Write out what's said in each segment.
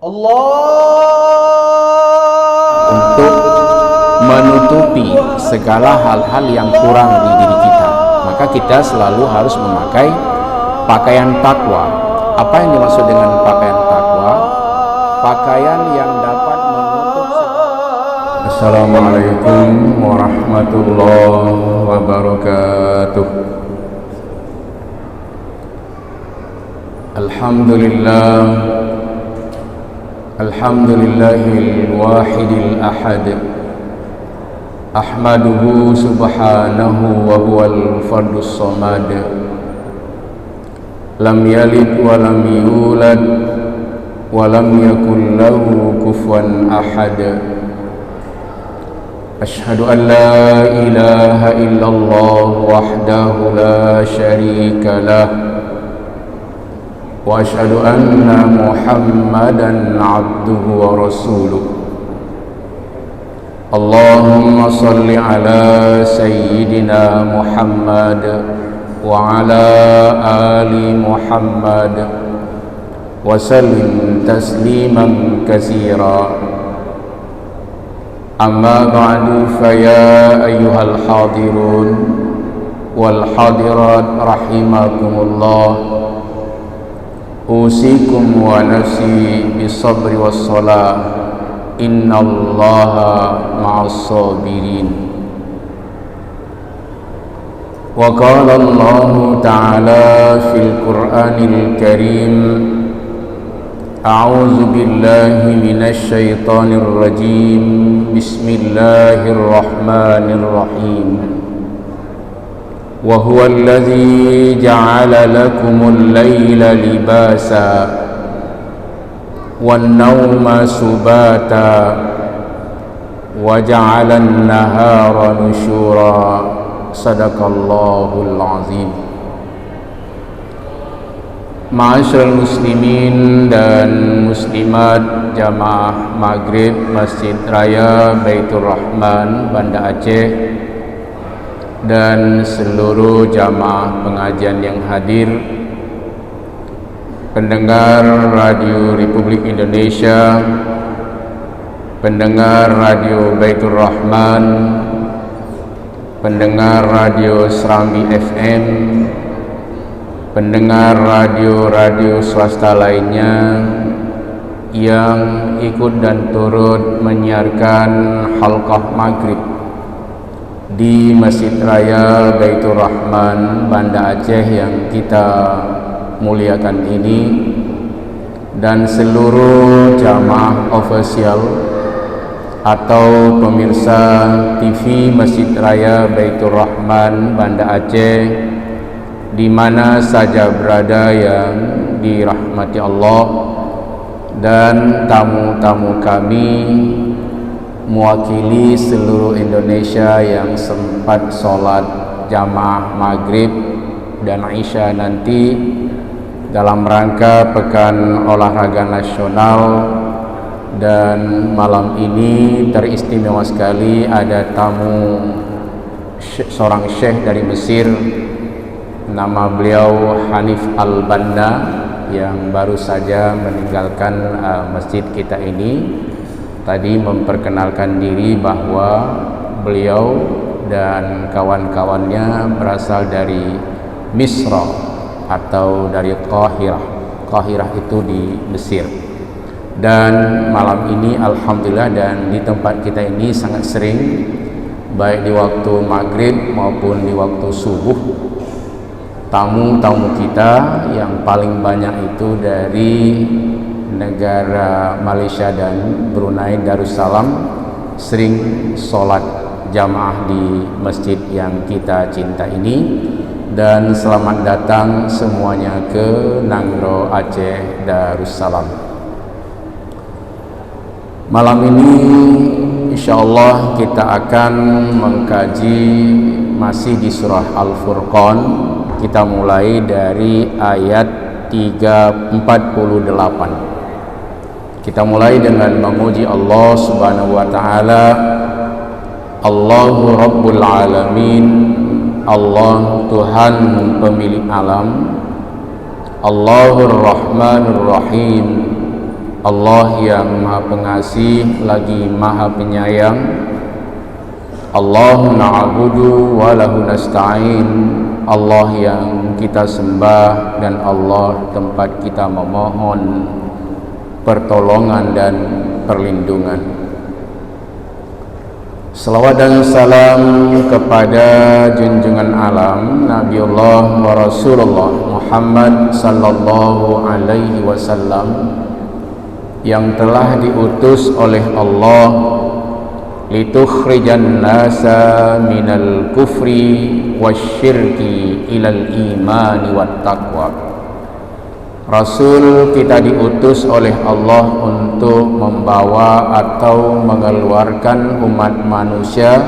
untuk menutupi segala hal-hal yang kurang di diri kita. Maka kita selalu harus memakai pakaian takwa. Apa yang dimaksud dengan pakaian takwa? Pakaian yang dapat menutup segala. Assalamualaikum warahmatullahi wabarakatuh. Alhamdulillah, alhamdulillahil wahidil ahad, ahmaduhu subhanahu wa huwal fardus samad, lam yalid wa lam yulad wa lam yakul lahu kufuwan ahad. Ashhadu an la ilaha illallah wahdahu la syarika lah, wa asyhadu anna Muhammadan abduhu wa rasuluh. Allahumma salli ala sayyidina Muhammad wa ala ali Muhammad wa sallim tasliman katsira. Amma ba'du, fa ya ayyuhal hadirun wal hadirat rahimakumullah, usikum wa nafsi bisabri wassalah, innallaha ma'as sabirin. Wa qala Allahu ta'ala fil Qur'anil Karim, a'udzu billahi minasy syaithanir rajim, bismillahirrahmanirrahim. Wa huwa alladzi ja'ala lakumul laila libasa wan nauma subata wa ja'ala an-nahara nusyura. Sadaqallahul azim. Ma'asyiral muslimin dan muslimat jamaah Maghrib Masjid Raya Baitur Rahman Banda Aceh dan seluruh jamaah pengajian yang hadir, pendengar Radio Republik Indonesia, pendengar Radio Baitur Rahman, pendengar Radio Serambi FM, pendengar radio-radio swasta lainnya yang ikut dan turut menyiarkan halqah maghrib di Masjid Raya Baitur Rahman Banda Aceh yang kita muliakan ini, dan seluruh jamaah ofisial atau pemirsa TV Masjid Raya Baitur Rahman Banda Aceh di mana saja berada yang dirahmati Allah, dan tamu-tamu kami mewakili seluruh Indonesia yang sempat sholat jamaah maghrib dan isya nanti dalam rangka Pekan Olahraga Nasional. Dan malam ini teristimewa sekali, ada tamu seorang syekh dari Mesir, nama beliau Hanif Al-Banna, yang baru saja meninggalkan masjid kita ini. Tadi memperkenalkan diri bahwa beliau dan kawan-kawannya berasal dari Misra atau dari Qahirah. Qahirah itu di Mesir. Dan malam ini alhamdulillah, dan di tempat kita ini sangat sering, baik di waktu maghrib maupun di waktu subuh, tamu-tamu kita yang paling banyak itu dari negara Malaysia dan Brunei Darussalam sering sholat jamaah di masjid yang kita cinta ini. Dan selamat datang semuanya ke Nangro Aceh Darussalam. Malam ini insyaallah kita akan mengkaji masih di surah Al-Furqan. Kita mulai dari ayat 348. Kita mulai dengan memuji Allah Subhanahu wa taala. Allahu Rabbul Alamin, Allah Tuhan pemilik alam. Allahur Rahmanur Rahim, Allah yang Maha Pengasih lagi Maha Penyayang. Allah na'budu wa lahu nasta'in. Allah yang kita sembah dan Allah tempat kita memohon pertolongan dan perlindungan. Salawat dan salam kepada junjungan alam Nabiullah wa Rasulullah Muhammad sallallahu alaihi wasallam yang telah diutus oleh Allah litukhrijan nasa minal kufri wasyirki ilal imani wat taqwa. Rasul kita diutus oleh Allah untuk membawa atau mengeluarkan umat manusia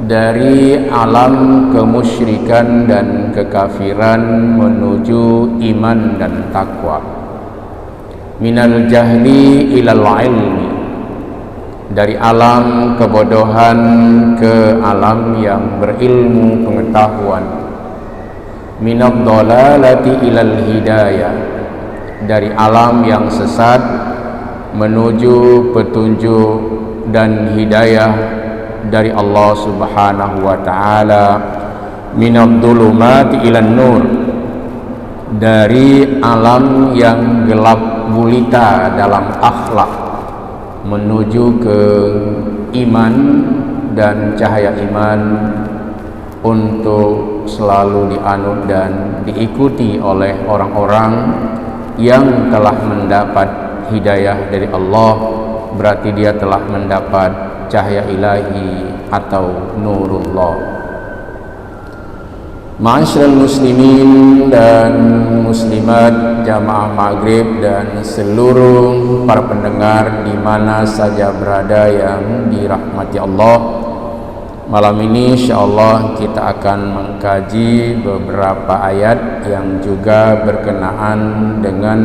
dari alam kemusyrikan dan kekafiran menuju iman dan takwa. Minal jahli ilal ilmi, dari alam kebodohan ke alam yang berilmu pengetahuan. Minad dhalalati ilal hidayah, dari alam yang sesat menuju petunjuk dan hidayah dari Allah Subhanahu wa taala. Minad dhulumati ilan nur, dari alam yang gelap gulita dalam akhlak menuju ke iman dan cahaya iman untuk selalu dianut dan diikuti oleh orang-orang yang telah mendapat hidayah dari Allah. Berarti dia telah mendapat cahaya ilahi atau nurullah. Ma'asyiral muslimin dan muslimat jamaah maghrib dan seluruh para pendengar di mana saja berada yang dirahmati Allah. Malam ini insyaallah kita akan mengkaji beberapa ayat yang juga berkenaan dengan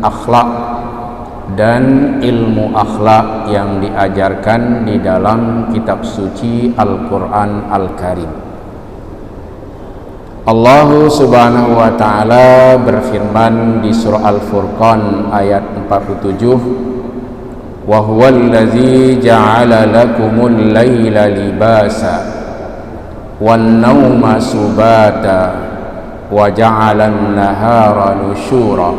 akhlak dan ilmu akhlak yang diajarkan di dalam kitab suci Al-Quran Al-Karim. Allah Subhanahu wa taala berfirman di surah Al-Furqan ayat 47, wa huwal ladzi ja'ala lakumul laila libasa wan nauma subata wa ja'alan nahara nusyura.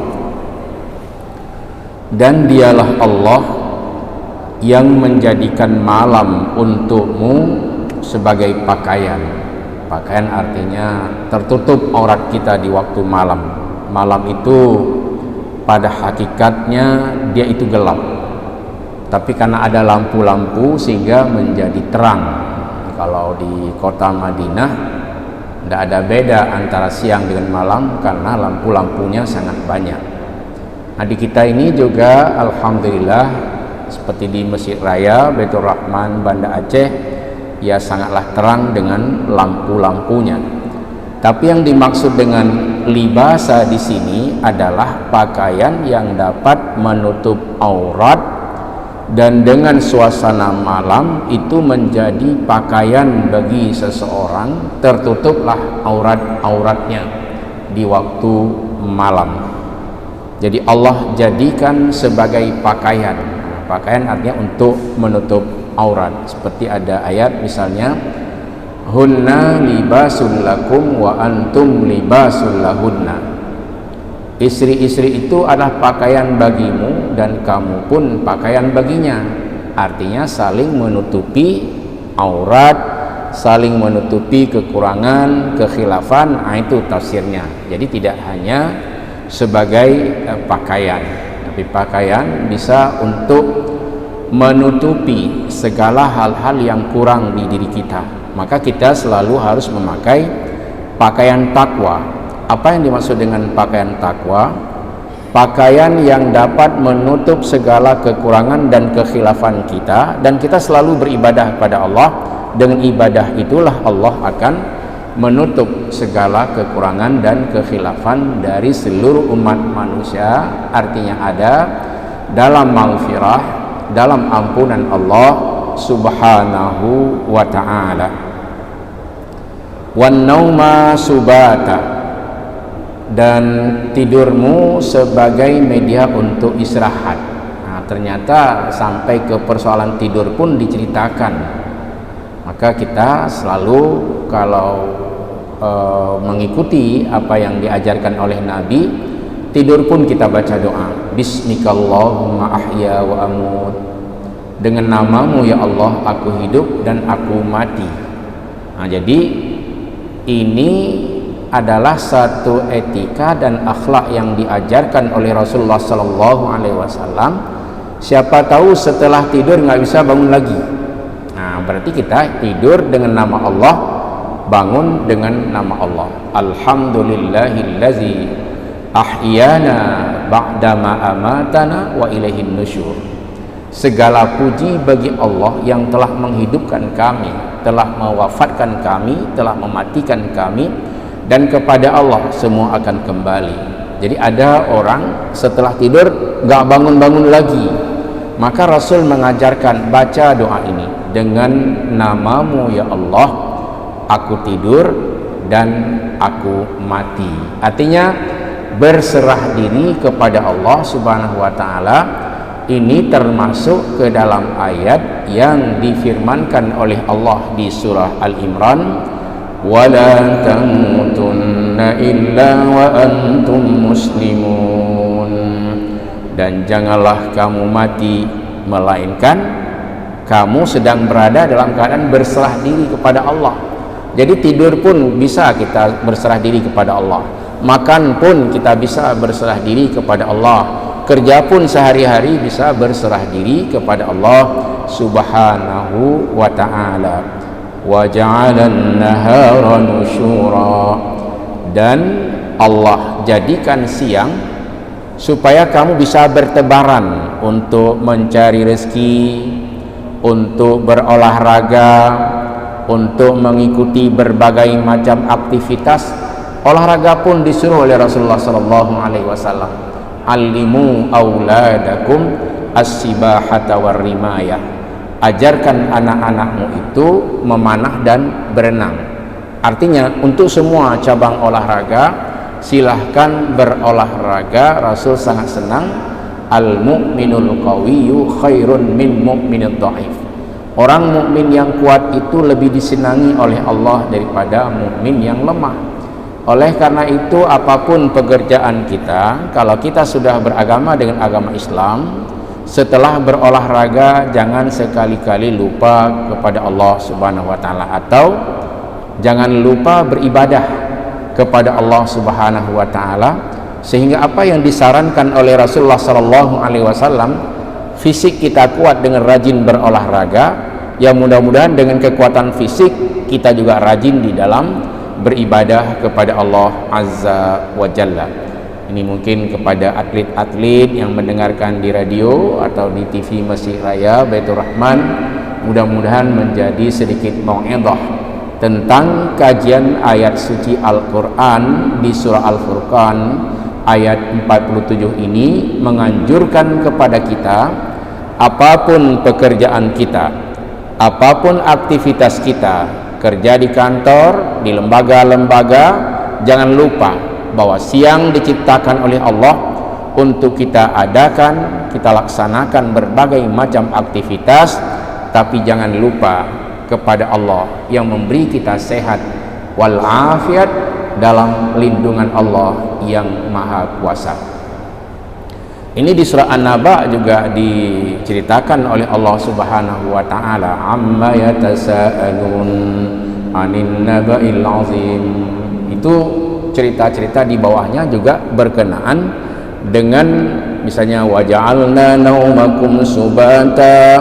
Dan dialah Allah yang menjadikan malam untukmu sebagai pakaian. Pakaian artinya tertutup aurat kita di waktu malam. Malam itu pada hakikatnya dia itu gelap, tapi karena ada lampu-lampu sehingga menjadi terang. Kalau di kota Madinah tidak ada beda antara siang dengan malam karena lampu-lampunya sangat banyak. Nah, di kita ini juga alhamdulillah seperti di Masjid Raya Baitur Rahman Banda Aceh, ya sangatlah terang dengan lampu-lampunya. Tapi yang dimaksud dengan libasa di sini adalah pakaian yang dapat menutup aurat, dan dengan suasana malam itu menjadi pakaian bagi seseorang, tertutuplah aurat-auratnya di waktu malam. Jadi Allah jadikan sebagai pakaian. Pakaian artinya untuk menutup aurat. Seperti ada ayat misalnya, hunna libasul lakum wa antum libasul lahunna. Istri-istri itu adalah pakaian bagimu dan kamu pun pakaian baginya. Artinya saling menutupi aurat, saling menutupi kekurangan, kekhilafan. Nah, itu tafsirnya. Jadi tidak hanya sebagai pakaian, tapi pakaian bisa untuk menutupi segala hal-hal yang kurang di diri kita. Maka kita selalu harus memakai pakaian takwa. Apa yang dimaksud dengan pakaian takwa? Pakaian yang dapat menutup segala kekurangan dan kekhilafan kita, dan kita selalu beribadah kepada Allah. Dengan ibadah itulah Allah akan menutup segala kekurangan dan kekhilafan dari seluruh umat manusia. Artinya ada dalam maghfirah, dalam ampunan Allah Subhanahu wa ta'ala. Wan nauma subata, dan tidurmu sebagai media untuk istirahat. Nah, ternyata sampai ke persoalan tidur pun diceritakan. Maka kita selalu kalau mengikuti apa yang diajarkan oleh Nabi, tidur pun kita baca doa, Bismikallahumma ahya wa amut, dengan namamu ya Allah aku hidup dan aku mati. Nah, jadi ini adalah satu etika dan akhlak yang diajarkan oleh Rasulullah Sallallahu Alaihi Wasallam. Siapa tahu setelah tidur nggak bisa bangun lagi. Nah, berarti kita tidur dengan nama Allah, bangun dengan nama Allah. Alhamdulillahillazi ahyana ba'dama amatana wa ilaihin nusyur. Segala puji bagi Allah yang telah menghidupkan kami, telah mewafatkan kami, telah mematikan kami, dan kepada Allah semua akan kembali. Jadi ada orang setelah tidur nggak bangun-bangun lagi, maka Rasul mengajarkan baca doa ini, dengan namamu ya Allah aku tidur dan aku mati. Artinya berserah diri kepada Allah Subhanahu wa taala. Ini termasuk ke dalam ayat yang difirmankan oleh Allah di surah Al-Imran, wala tamutunna illa wa antum muslimun, dan janganlah kamu mati melainkan kamu sedang berada dalam keadaan berserah diri kepada Allah. Jadi tidur pun bisa kita berserah diri kepada Allah, makan pun kita bisa berserah diri kepada Allah, kerja pun sehari-hari bisa berserah diri kepada Allah Subhanahu wa ta'ala. Wa ja'alan nahara nusyura, dan Allah jadikan siang supaya kamu bisa bertebaran untuk mencari rezeki, untuk berolahraga, untuk mengikuti berbagai macam aktivitas. Olahraga pun disuruh oleh Rasulullah sallallahu alaihi wasallam, alimu auladakum as-sibahata war-rimayah, ajarkan anak-anakmu itu memanah dan berenang. Artinya untuk semua cabang olahraga silahkan berolahraga. Rasul sangat senang, al-mu'minul qawiyyu khairun min mu'minid dhaif. Orang mukmin yang kuat itu lebih disenangi oleh Allah daripada mukmin yang lemah. Oleh karena itu, apapun pekerjaan kita, kalau kita sudah beragama dengan agama Islam, setelah berolahraga jangan sekali-kali lupa kepada Allah Subhanahu wa taala, atau jangan lupa beribadah kepada Allah Subhanahu wa taala, sehingga apa yang disarankan oleh Rasulullah sallallahu alaihi wasallam, fisik kita kuat dengan rajin berolahraga, ya mudah-mudahan dengan kekuatan fisik kita juga rajin di dalam beribadah kepada Allah Azza wa Jalla. Ini mungkin kepada atlet-atlet yang mendengarkan di radio atau di TV Masjid Raya Baitur Rahman, mudah-mudahan menjadi sedikit mau'izah tentang kajian ayat suci Al-Quran di surah Al-Furqan ayat 47 ini, menganjurkan kepada kita, apapun pekerjaan kita, apapun aktivitas kita, kerja di kantor, di lembaga-lembaga, jangan lupa bahwa siang diciptakan oleh Allah untuk kita adakan, kita laksanakan berbagai macam aktivitas, tapi jangan lupa kepada Allah yang memberi kita sehat walafiat dalam lindungan Allah yang maha kuasa. Ini di surah An-Naba juga diceritakan oleh Allah Subhanahu wa taala, amma yatasaalun 'anin naba'il 'azim. Itu cerita-cerita di bawahnya juga berkenaan dengan misalnya waja'alna naumakum subata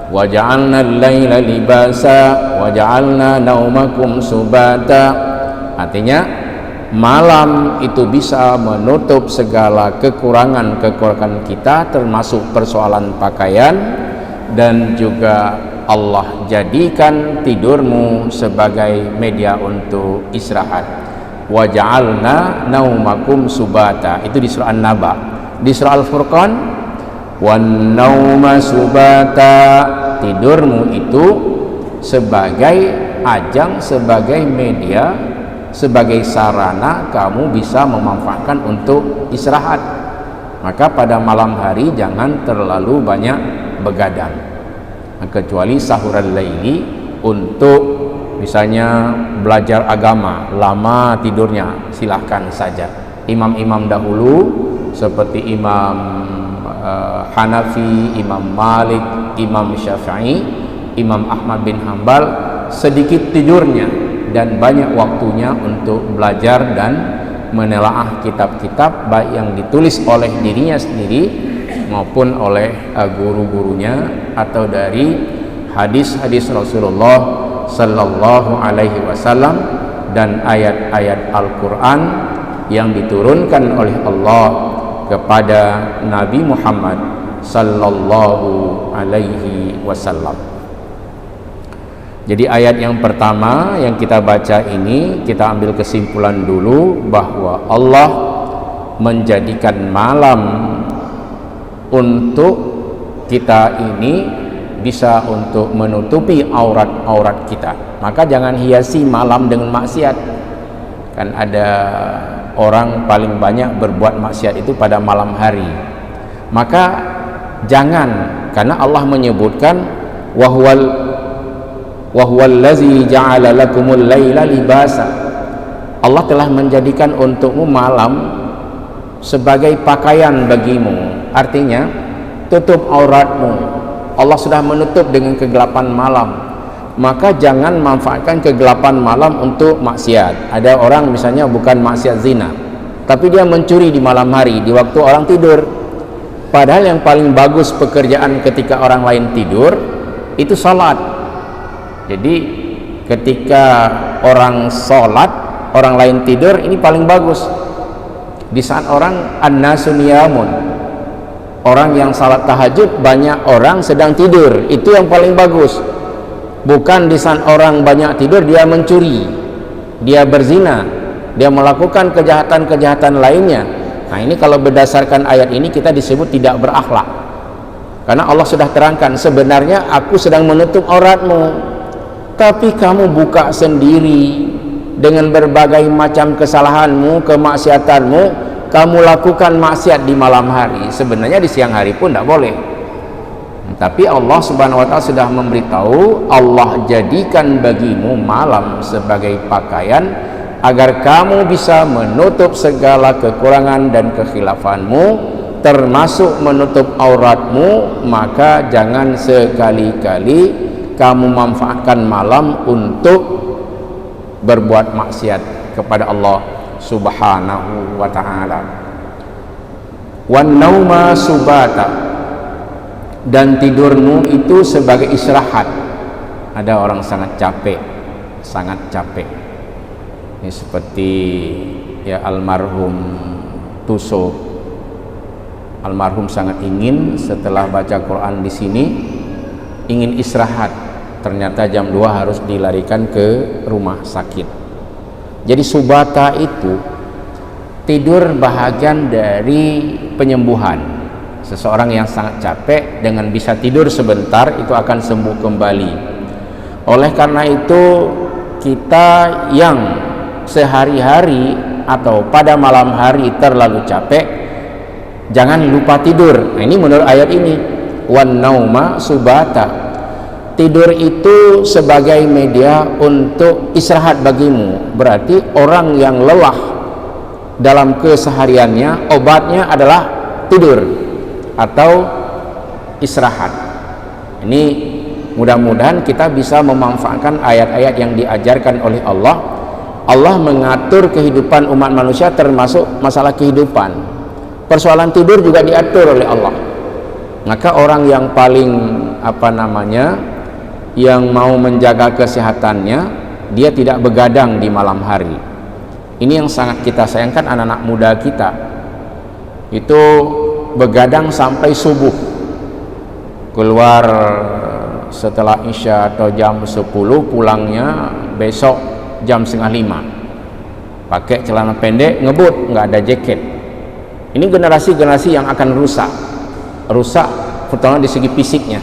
waja'alna al-laila libasa waja'alna naumakum subata. Artinya malam itu bisa menutup segala kekurangan-kekurangan kita, termasuk persoalan pakaian, dan juga Allah jadikan tidurmu sebagai media untuk istirahat. Wa ja'alna naumakum subata, itu di surah An-Naba. Di surah Al-Furqan, wan nauma subata, tidurmu itu sebagai ajang, sebagai media sebagai sarana kamu bisa memanfaatkan untuk istirahat. Maka pada malam hari jangan terlalu banyak begadang, kecuali sahuran laili untuk misalnya belajar agama, lama tidurnya silahkan saja. Imam-imam dahulu seperti Imam Hanafi, Imam Malik, Imam Syafi'i, Imam Ahmad bin Hanbal sedikit tidurnya dan banyak waktunya untuk belajar dan menelaah kitab-kitab baik yang ditulis oleh dirinya sendiri maupun oleh guru-gurunya atau dari hadis-hadis Rasulullah sallallahu alaihi wasallam dan ayat-ayat Al-Qur'an yang diturunkan oleh Allah kepada Nabi Muhammad sallallahu alaihi wasallam. Jadi ayat yang pertama yang kita baca ini, kita ambil kesimpulan dulu bahwa Allah menjadikan malam untuk kita ini bisa untuk menutupi aurat-aurat kita. Maka jangan hiasi malam dengan maksiat. Kan ada orang paling banyak berbuat maksiat itu pada malam hari. Maka jangan, karena Allah menyebutkan wahwallazi ja'ala lakumul laila libasa. Allah telah menjadikan untukmu malam sebagai pakaian bagimu. Artinya tutup auratmu. Allah sudah menutup dengan kegelapan malam. Maka jangan manfaatkan kegelapan malam untuk maksiat. Ada orang misalnya bukan maksiat zina, tapi dia mencuri di malam hari, di waktu orang tidur. Padahal yang paling bagus pekerjaan ketika orang lain tidur itu salat. Jadi ketika orang sholat, orang lain tidur, ini paling bagus. Di saat orang an-nasu niyamun, orang yang salat tahajud, banyak orang sedang tidur, itu yang paling bagus. Bukan di saat orang banyak tidur dia mencuri, dia berzina, dia melakukan kejahatan-kejahatan lainnya. Nah ini kalau berdasarkan ayat ini kita disebut tidak berakhlak, karena Allah sudah terangkan sebenarnya aku sedang menutup auratmu, tapi kamu buka sendiri dengan berbagai macam kesalahanmu, kemaksiatanmu. Kamu lakukan maksiat di malam hari, sebenarnya di siang hari pun tidak boleh. Tapi Allah subhanahu wa ta'ala sudah memberitahu, Allah jadikan bagimu malam sebagai pakaian agar kamu bisa menutup segala kekurangan dan kekhilafanmu, termasuk menutup auratmu. Maka jangan sekali-kali kamu manfaatkan malam untuk berbuat maksiat kepada Allah subhanahu wa ta'ala. Wan nauma subata, dan tidurmu itu sebagai istirahat. Ada orang sangat capek, ini seperti ya almarhum Tusuk. Almarhum sangat ingin setelah baca Quran di sini ingin istirahat, ternyata jam 2 harus dilarikan ke rumah sakit. Jadi subata itu tidur bahagian dari penyembuhan. Seseorang yang sangat capek dengan bisa tidur sebentar itu akan sembuh kembali. Oleh karena itu kita yang sehari-hari atau pada malam hari terlalu capek, jangan lupa tidur. Nah, ini menurut ayat ini, wan nauma subata. Tidur itu sebagai media untuk istirahat bagimu. Berarti orang yang lelah dalam kesehariannya, obatnya adalah tidur atau istirahat. Ini mudah-mudahan kita bisa memanfaatkan ayat-ayat yang diajarkan oleh Allah. Allah mengatur kehidupan umat manusia termasuk masalah kehidupan. Persoalan tidur juga diatur oleh Allah. Maka orang yang paling yang mau menjaga kesehatannya, dia tidak begadang di malam hari. Ini yang sangat kita sayangkan, anak-anak muda kita itu begadang sampai subuh, keluar setelah isya atau jam 10, pulangnya besok jam 4:30, pakai celana pendek, ngebut, nggak ada jaket. Ini generasi-generasi yang akan rusak pertama di segi fisiknya,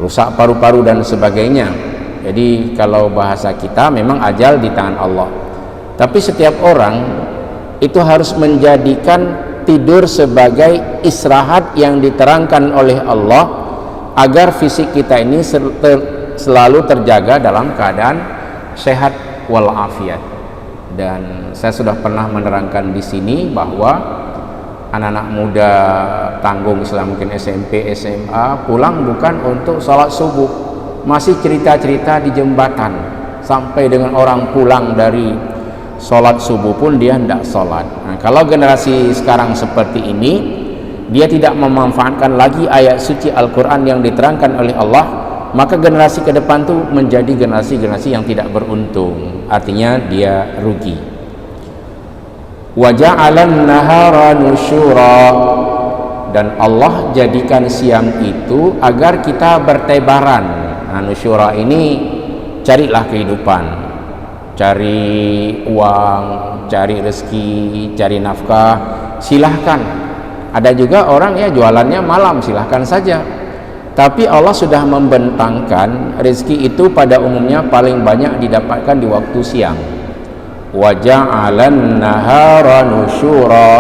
rusak paru-paru dan sebagainya. Jadi kalau bahasa kita memang ajal di tangan Allah. Tapi setiap orang itu harus menjadikan tidur sebagai istirahat yang diterangkan oleh Allah agar fisik kita ini selalu terjaga dalam keadaan sehat walafiat. Dan saya sudah pernah menerangkan di sini bahwa anak-anak muda tanggung Islam mungkin SMP, SMA pulang bukan untuk sholat subuh, masih cerita-cerita di jembatan, sampai dengan orang pulang dari sholat subuh pun dia tidak sholat. Nah, kalau generasi sekarang seperti ini, dia tidak memanfaatkan lagi ayat suci Al-Quran yang diterangkan oleh Allah, maka generasi ke depan itu menjadi generasi-generasi yang tidak beruntung, artinya dia rugi. Wa ja'alan nahara nusyura, dan Allah jadikan siang itu agar kita bertebaran. Nah, nusyura ini carilah kehidupan, cari uang, cari rezeki, cari nafkah, silahkan. Ada juga orang ya jualannya malam, silahkan saja. Tapi Allah sudah membentangkan rezeki itu pada umumnya paling banyak didapatkan di waktu siang. Wa ja'alan nahara nusyura,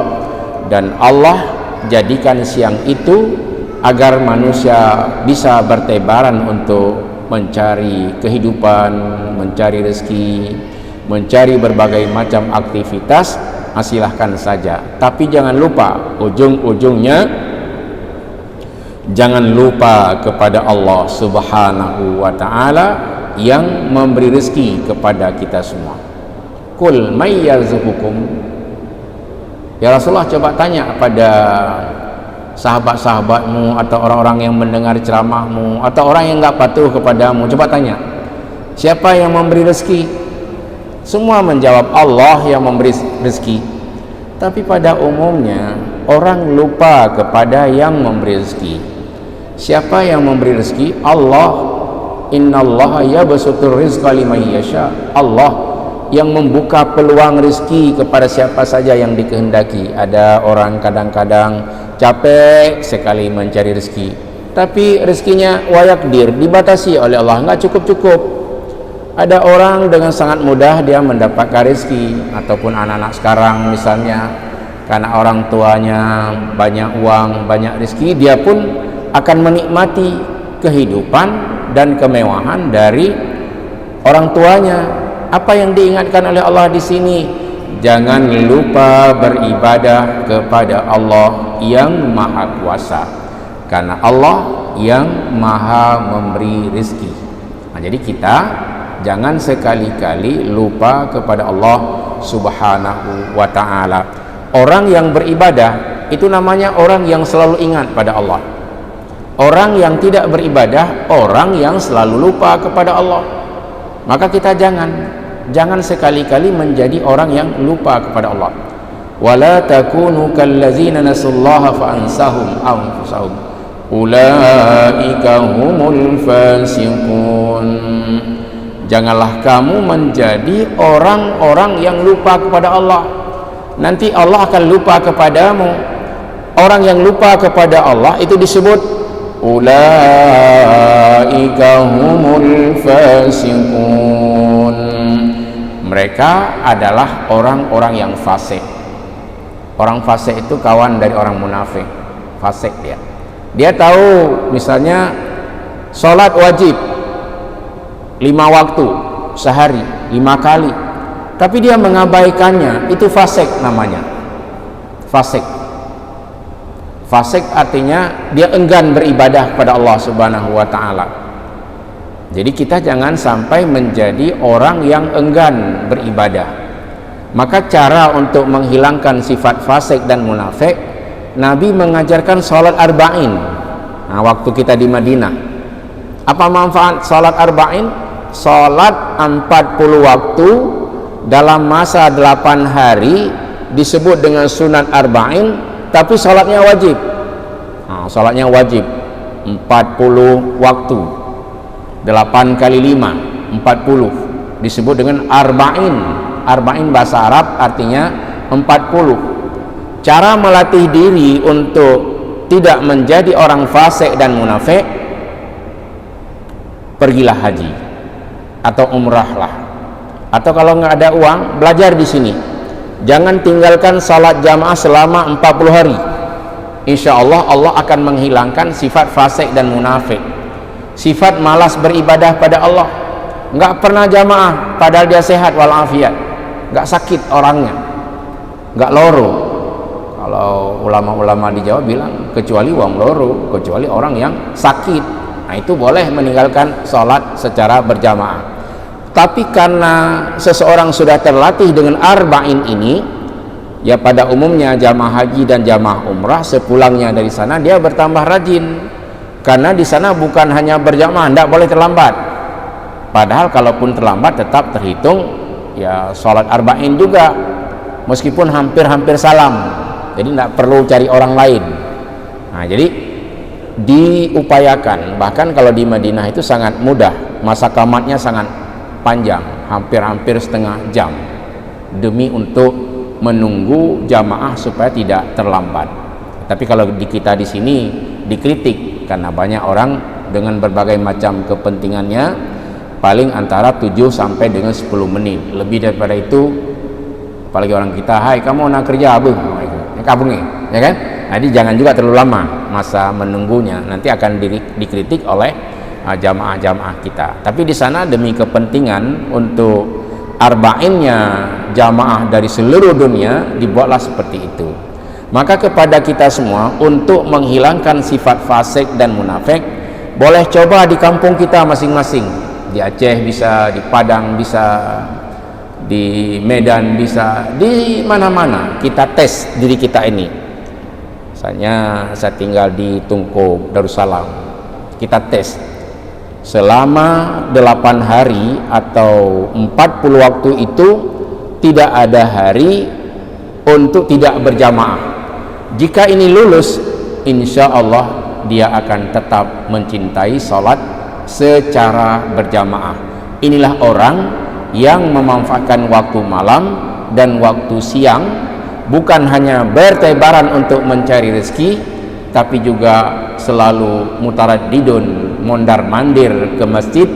dan Allah jadikan siang itu agar manusia bisa bertebaran untuk mencari kehidupan, mencari rezeki, mencari berbagai macam aktivitas. Silahkan saja, tapi jangan lupa ujung-ujungnya jangan lupa kepada Allah Subhanahu wa ta'ala yang memberi rezeki kepada kita semua. Qul may yarzuqukum, ya Rasulullah, coba tanya pada sahabat-sahabatmu atau orang-orang yang mendengar ceramahmu atau orang yang enggak patuh kepadamu, coba tanya, siapa yang memberi rezeki? Semua menjawab Allah yang memberi rezeki. Tapi pada umumnya orang lupa kepada yang memberi rezeki. Siapa yang memberi rezeki? Allah. Innallaha yabsutur rizqa liman yasha. Allah yang membuka peluang rezeki kepada siapa saja yang dikehendaki. Ada orang kadang-kadang capek sekali mencari rezeki, tapi rezekinya wayakdir, dibatasi oleh Allah, enggak cukup-cukup. Ada orang dengan sangat mudah dia mendapatkan rezeki, ataupun anak-anak sekarang misalnya karena orang tuanya banyak uang, banyak rezeki, dia pun akan menikmati kehidupan dan kemewahan dari orang tuanya. Apa yang diingatkan oleh Allah di sini? Jangan lupa beribadah kepada Allah yang Maha Kuasa, karena Allah yang Maha memberi rezeki. Nah, jadi kita jangan sekali-kali lupa kepada Allah Subhanahu wa ta'ala. Orang yang beribadah itu namanya orang yang selalu ingat pada Allah. Orang yang tidak beribadah, orang yang selalu lupa kepada Allah. Maka kita jangan sekali-kali menjadi orang yang lupa kepada Allah. Wala takunu kallazina nasullaha fa ansahum anfusahum ulaika humul fasiqun. Janganlah kamu menjadi orang-orang yang lupa kepada Allah. Nanti Allah akan lupa kepadamu. Orang yang lupa kepada Allah itu disebut ulaika humul fasiqun. Mereka adalah orang-orang yang fasik. Orang fasik itu kawan dari orang munafik. Fasik dia. Dia tahu misalnya sholat wajib 5 waktu sehari 5 kali, tapi dia mengabaikannya, itu fasik namanya. Fasik artinya dia enggan beribadah kepada Allah Subhanahu wa ta'ala. Jadi kita jangan sampai menjadi orang yang enggan beribadah. Maka cara untuk menghilangkan sifat fasik dan munafik, Nabi mengajarkan sholat arba'in. Nah, waktu kita di Madinah, apa manfaat sholat arba'in? Sholat 40 waktu dalam masa 8 hari disebut dengan sunat arba'in, tapi sholatnya wajib. Nah, sholatnya wajib 40 waktu, 8 kali 5 40 disebut dengan arba'in. Arba'in bahasa Arab artinya 40. Cara melatih diri untuk tidak menjadi orang fasik dan munafik, pergilah haji atau umrahlah. atau kalau nggak ada uang, belajar di sini. Jangan tinggalkan salat jamaah selama 40 hari. Insya Allah, Allah akan menghilangkan sifat fasik dan munafik, sifat malas beribadah pada Allah. Nggak pernah jamaah padahal dia sehat walafiat, nggak sakit orangnya, nggak loro. Kalau ulama-ulama di Jawa bilang kecuali wong loro, kecuali orang yang sakit, nah itu boleh meninggalkan sholat secara berjamaah. Tapi karena seseorang sudah terlatih dengan arba'in ini, ya pada umumnya jamaah haji dan jamaah umrah sepulangnya dari sana dia bertambah rajin, karena di sana bukan hanya berjamaah, tidak boleh terlambat. Padahal kalaupun terlambat tetap terhitung ya sholat arba'in juga, meskipun hampir-hampir salam. Jadi tidak perlu cari orang lain. Nah, jadi diupayakan. Bahkan kalau di Madinah itu sangat mudah, masa qamatnya sangat panjang, hampir-hampir setengah jam, demi untuk menunggu jamaah supaya tidak terlambat. Tapi kalau di kita di sini dikritik karena banyak orang dengan berbagai macam kepentingannya, paling antara 7 sampai dengan 10 menit. Lebih daripada itu, apalagi orang kita, hai kamu nak kerja apa? Kabungnya, ya kan? Jadi jangan juga terlalu lama masa menunggunya, nanti akan dikritik oleh jamaah-jamaah kita. Tapi di sana demi kepentingan untuk arba'innya jamaah dari seluruh dunia dibuatlah seperti itu. Maka kepada kita semua untuk menghilangkan sifat fasik dan munafik, boleh coba di kampung kita masing-masing. Di Aceh bisa, di Padang bisa, di Medan bisa, di mana-mana kita tes diri kita ini. Misalnya saya tinggal di Tungku Darussalam, kita tes selama 8 hari atau 40 waktu itu tidak ada hari untuk tidak berjamaah. Jika ini lulus, insya Allah dia akan tetap mencintai sholat secara berjamaah. Inilah orang yang memanfaatkan waktu malam dan waktu siang bukan hanya bertebaran untuk mencari rezeki, tapi juga selalu mutaraddidun, mondar-mandir ke masjid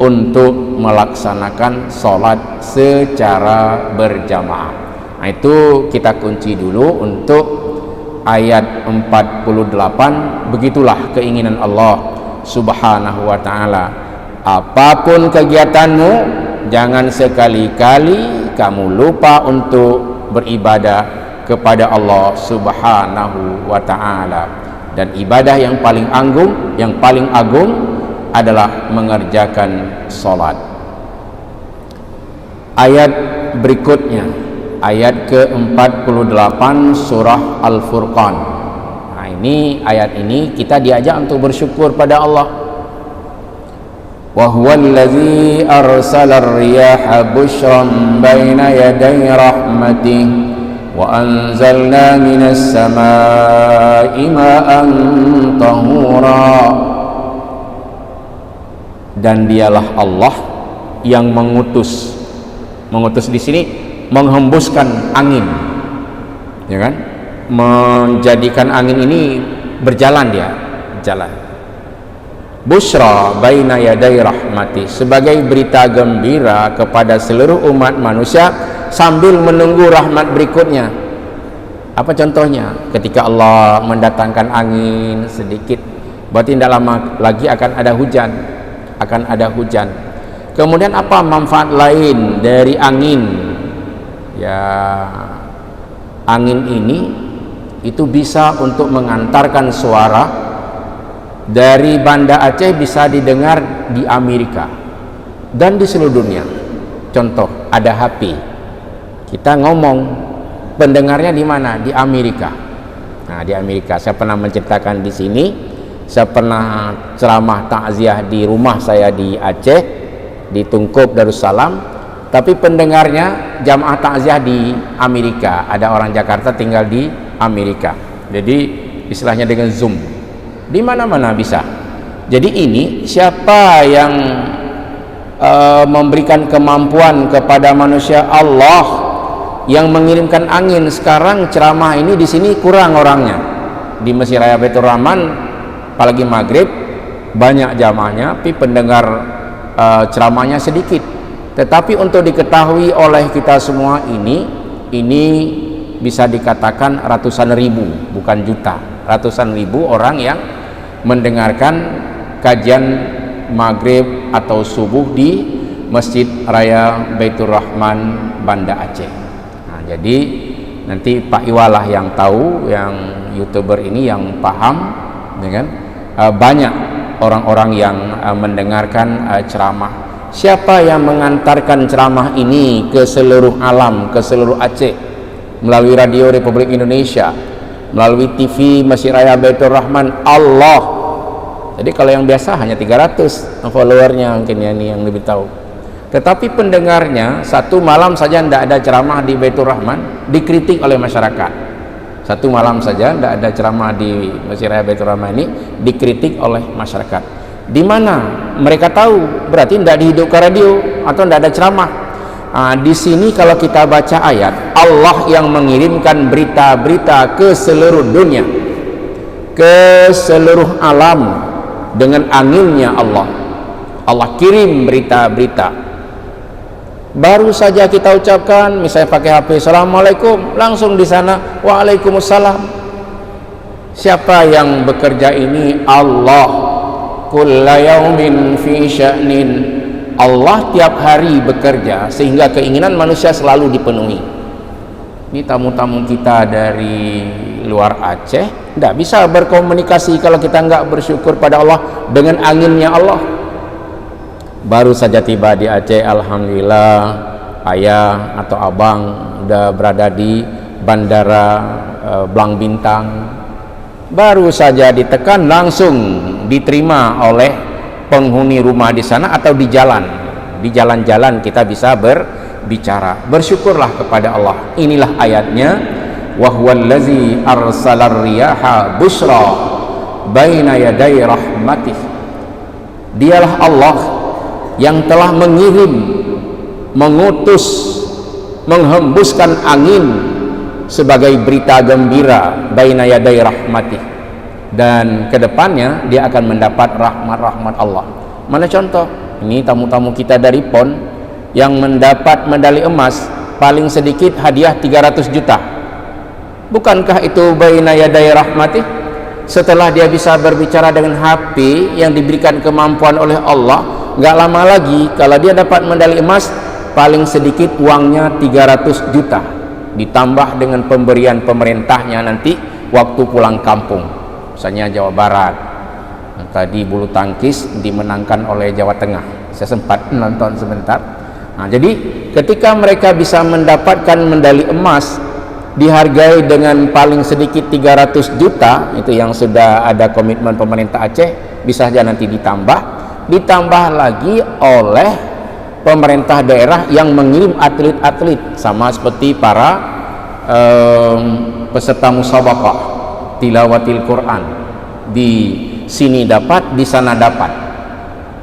untuk melaksanakan sholat secara berjamaah. Nah, itu kita kunci dulu untuk ayat 48. Begitulah keinginan Allah Subhanahu wa ta'ala. Apapun kegiatanmu, jangan sekali-kali kamu lupa untuk beribadah kepada Allah Subhanahu wa ta'ala. Dan ibadah yang paling agung adalah mengerjakan sholat. Ayat berikutnya, ayat ke-48 surah Al-Furqan. Nah, ayat ini kita diajak untuk bersyukur pada Allah. وَهُوَ الَّذِي أَرْسَلَ الرِّيَاحَ بُشْرًا بَيْنَ يَدَيْ رَحْمَتِهِ وَأَنزَلْنَا مِنَ السَّمَاءِ مَاءً طَهُورًا. Dan dialah Allah yang mengutus di sini menghembuskan angin, ya kan? Menjadikan angin ini berjalan, dia jalan. Busyra baina yaday rahmati, sebagai berita gembira kepada seluruh umat manusia sambil menunggu rahmat berikutnya. Apa contohnya? Ketika Allah mendatangkan angin sedikit, berarti tidak lama lagi akan ada hujan. Kemudian apa manfaat lain dari angin? Ya, angin ini itu bisa untuk mengantarkan suara dari Banda Aceh bisa didengar di Amerika dan di seluruh dunia. Contoh, ada HP, kita ngomong, pendengarnya di mana? Di Amerika. Nah, di Amerika saya pernah menceritakan di sini, saya pernah ceramah takziah di rumah saya di Aceh, di Tungkup Darussalam, tapi pendengarnya jamaah takziah di Amerika. Ada orang Jakarta tinggal di Amerika, jadi istilahnya dengan Zoom. Di mana-mana bisa. Jadi ini siapa yang memberikan kemampuan kepada manusia? Allah yang mengirimkan angin. Sekarang ceramah ini di sini kurang orangnya. Di Masjid Raya Baitur Rahman, apalagi maghrib, banyak jamaahnya, tapi pendengar ceramahnya sedikit. Tetapi untuk diketahui oleh kita semua ini bisa dikatakan ratusan ribu, bukan juta, ratusan ribu orang yang mendengarkan kajian maghrib atau subuh di Masjid Raya Baitur Rahman, Banda Aceh. Nah, jadi nanti Pak Iwalah yang tahu, yang YouTuber ini yang paham, dengan banyak orang-orang yang mendengarkan ceramah. Siapa yang mengantarkan ceramah ini ke seluruh alam, ke seluruh Aceh, melalui Radio Republik Indonesia, melalui TV Masjid Raya Baitur Rahman? Allah. Jadi kalau yang biasa hanya 300 followernya mungkin ya, ini yang lebih tahu. Tetapi pendengarnya satu malam saja tidak ada ceramah di Baitur Rahman, dikritik oleh masyarakat. Satu malam saja tidak ada ceramah di Masjid Raya Baitur Rahman ini, dikritik oleh masyarakat. Di mana mereka tahu? Berarti tidak dihidupkan radio atau tidak ada ceramah. Di sini kalau kita baca ayat, Allah yang mengirimkan berita-berita ke seluruh dunia, ke seluruh alam dengan anginnya Allah. Allah kirim berita-berita. Baru saja kita ucapkan, misalnya pakai HP, Assalamualaikum, langsung di sana Waalaikumsalam. Siapa yang bekerja ini? Allah. Kulla yaumin fi sya'nin. Allah tiap hari bekerja sehingga keinginan manusia selalu dipenuhi. Ini tamu-tamu kita dari luar Aceh tidak bisa berkomunikasi kalau kita nggak bersyukur pada Allah dengan anginnya Allah. Baru saja tiba di Aceh, alhamdulillah, ayah atau abang udah berada di bandara Blang Bintang. Baru saja ditekan, langsung diterima oleh penghuni rumah di sana atau di jalan. Di jalan-jalan kita bisa berbicara. Bersyukurlah kepada Allah. Inilah ayatnya, wa huwallazi arsalar riyaha busyra baina yaday rahmatih. Dialah Allah yang telah mengirim, mengutus, menghembuskan angin sebagai berita gembira baina yaday rahmatih, dan kedepannya dia akan mendapat rahmat-rahmat Allah. Mana contoh? Ini tamu-tamu kita dari PON yang mendapat medali emas, paling sedikit hadiah 300 juta. Bukankah itu baina yaday rahmatih? Setelah dia bisa berbicara dengan HP yang diberikan kemampuan oleh Allah, nggak lama lagi kalau dia dapat medali emas, paling sedikit uangnya 300 juta, ditambah dengan pemberian pemerintahnya nanti waktu pulang kampung. Misalnya Jawa Barat, tadi bulu tangkis dimenangkan oleh Jawa Tengah, saya sempat nonton sebentar. Nah, jadi ketika mereka bisa mendapatkan medali emas dihargai dengan paling sedikit 300 juta, itu yang sudah ada komitmen pemerintah Aceh, bisa saja nanti ditambah lagi oleh pemerintah daerah yang mengirim atlet-atlet, sama seperti para peserta musabaqah tilawatil Quran. Di sini dapat, di sana dapat.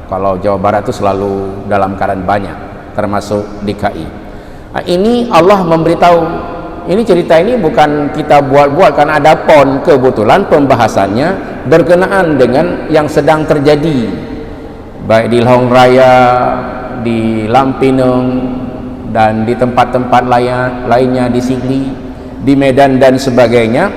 Kalau Jawa Barat itu selalu dalam keadaan banyak, termasuk DKI. Nah, ini Allah memberitahu. Ini cerita ini bukan kita buat-buat, karena ada PON, kebetulan pembahasannya berkenaan dengan yang sedang terjadi, baik di Long Raya, di Lampineng, dan di tempat-tempat lainnya, di Sigli, di Medan dan sebagainya.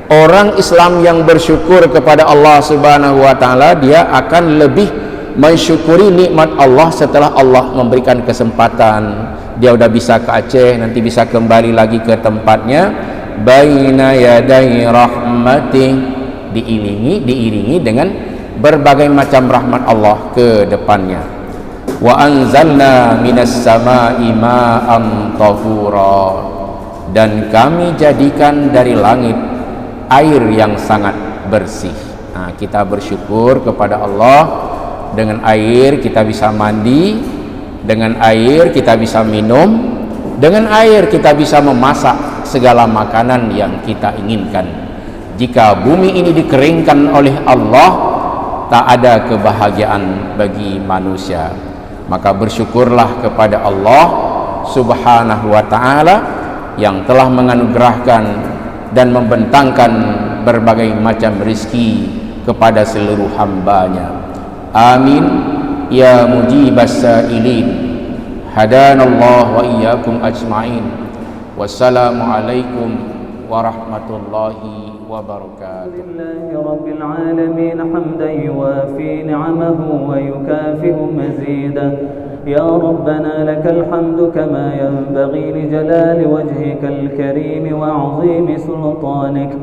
Orang Islam yang bersyukur kepada Allah Subhanahu wa Ta'ala, dia akan lebih mensyukuri nikmat Allah setelah Allah memberikan kesempatan. Dia udah bisa ke Aceh, nanti bisa kembali lagi ke tempatnya. Baina yaday rahmati, diiringi dengan berbagai macam rahmat Allah ke depannya. Wa anzalna minas sama'i ma'an tahura, dan kami jadikan dari langit air yang sangat bersih. Nah, kita bersyukur kepada Allah. Dengan air kita bisa mandi, dengan air kita bisa minum, dengan air kita bisa memasak segala makanan yang kita inginkan. Jika bumi ini dikeringkan oleh Allah, tak ada kebahagiaan bagi manusia. Maka bersyukurlah kepada Allah Subhanahu wa Ta'ala yang telah menganugerahkan dan membentangkan berbagai macam rizki kepada seluruh hambanya. Amin ya mujibas sa'ilin. hadanallahu wa iyyakum ajma'in. Wassalamualaikum warahmatullahi wabarakatuh. Alhamdulillahi rabbil alamin hamdan yuwafi ni'amahu wa yukafi'u mazidah. يا ربنا لك الحمد كما ينبغي لجلال وجهك الكريم وعظيم سلطانك.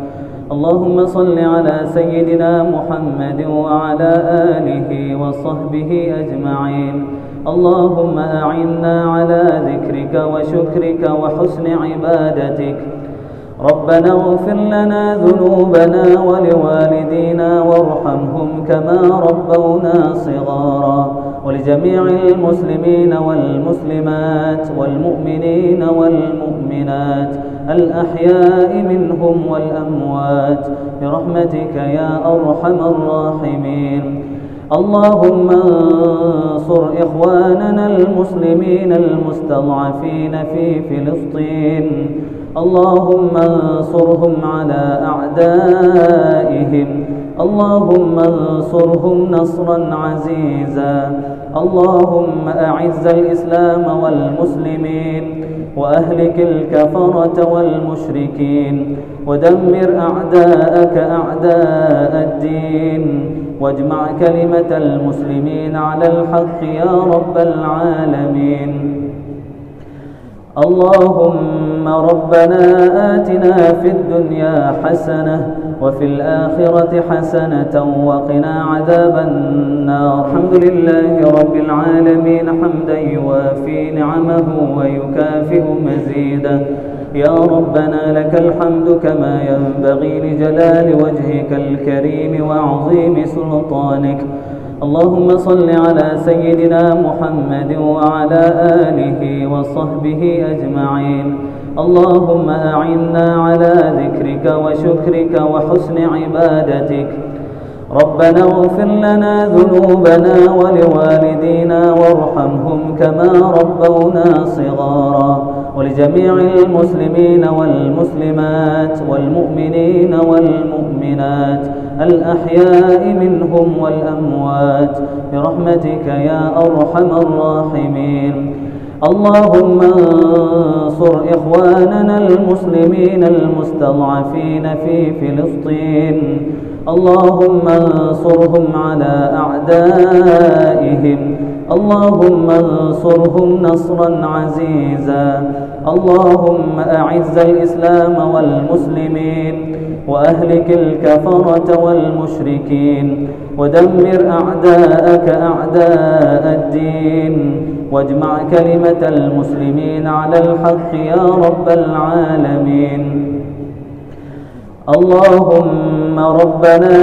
اللهم صل على سيدنا محمد وعلى آله وصحبه أجمعين. اللهم أعنا على ذكرك وشكرك وحسن عبادتك. ربنا اغفر لنا ذنوبنا ولوالدينا وارحمهم كما ربونا صغارا، ولجميع المسلمين والمسلمات والمؤمنين والمؤمنات الأحياء منهم والأموات برحمتك يا أرحم الراحمين. اللهم انصر إخواننا المسلمين المستضعفين في فلسطين. اللهم انصرهم على أعدائهم. اللهم انصرهم نصرا عزيزا. اللهم أعز الإسلام والمسلمين وأهلك الكفرة والمشركين ودمر أعداءك أعداء الدين واجمع كلمة المسلمين على الحق يا رب العالمين. اللهم ربنا آتنا في الدنيا حسنة وفي الآخرة حسنة وقنا عذاب النار. الحمد لله رب العالمين حمدا يوافي نعمه ويكافئ مزيده. يا ربنا لك الحمد كما ينبغي لجلال وجهك الكريم وعظيم سلطانك. اللهم صل على سيدنا محمد وعلى آله وصحبه أجمعين. اللهم أعنا على ذكرك وشكرك وحسن عبادتك. ربنا اغفر لنا ذنوبنا ولوالدينا وارحمهم كما ربونا صغارا، ولجميع المسلمين والمسلمات والمؤمنين والمؤمنات الأحياء منهم والأموات برحمتك يا أرحم الراحمين. اللهم انصر إخواننا المسلمين المستضعفين في فلسطين. اللهم انصرهم على أعدائهم. اللهم انصرهم نصرا عزيزا. اللهم أعز الإسلام والمسلمين وأهلك الكفرة والمشركين ودمر أعداءك أعداء الدين واجمع كلمة المسلمين على الحق يا رب العالمين. اللهم ربنا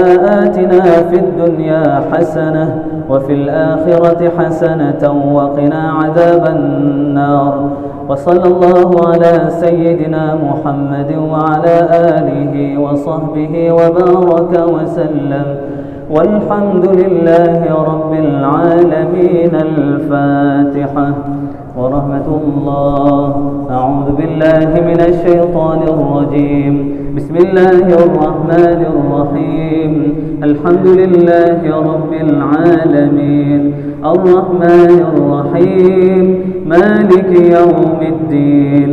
آتنا في الدنيا حسنة وفي الآخرة حسنة وقنا عذاب النار. وصلى الله على سيدنا محمد وعلى آله وصحبه وبارك وسلم، والحمد لله رب العالمين. الفاتحة. ورحمة الله. أعوذ بالله من الشيطان الرجيم. بسم الله الرحمن الرحيم. الحمد لله رب العالمين الرحمن الرحيم مالك يوم الدين.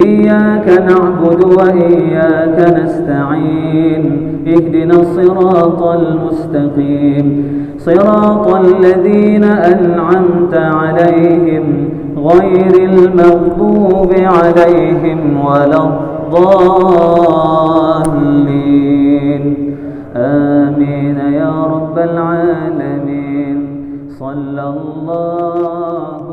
إياك نعبد وإياك نستعين. اهدنا الصراط المستقيم صراط الذين أنعمت عليهم غير المغضوب عليهم ولا الضالين. آمين يا رب العالمين. صلى الله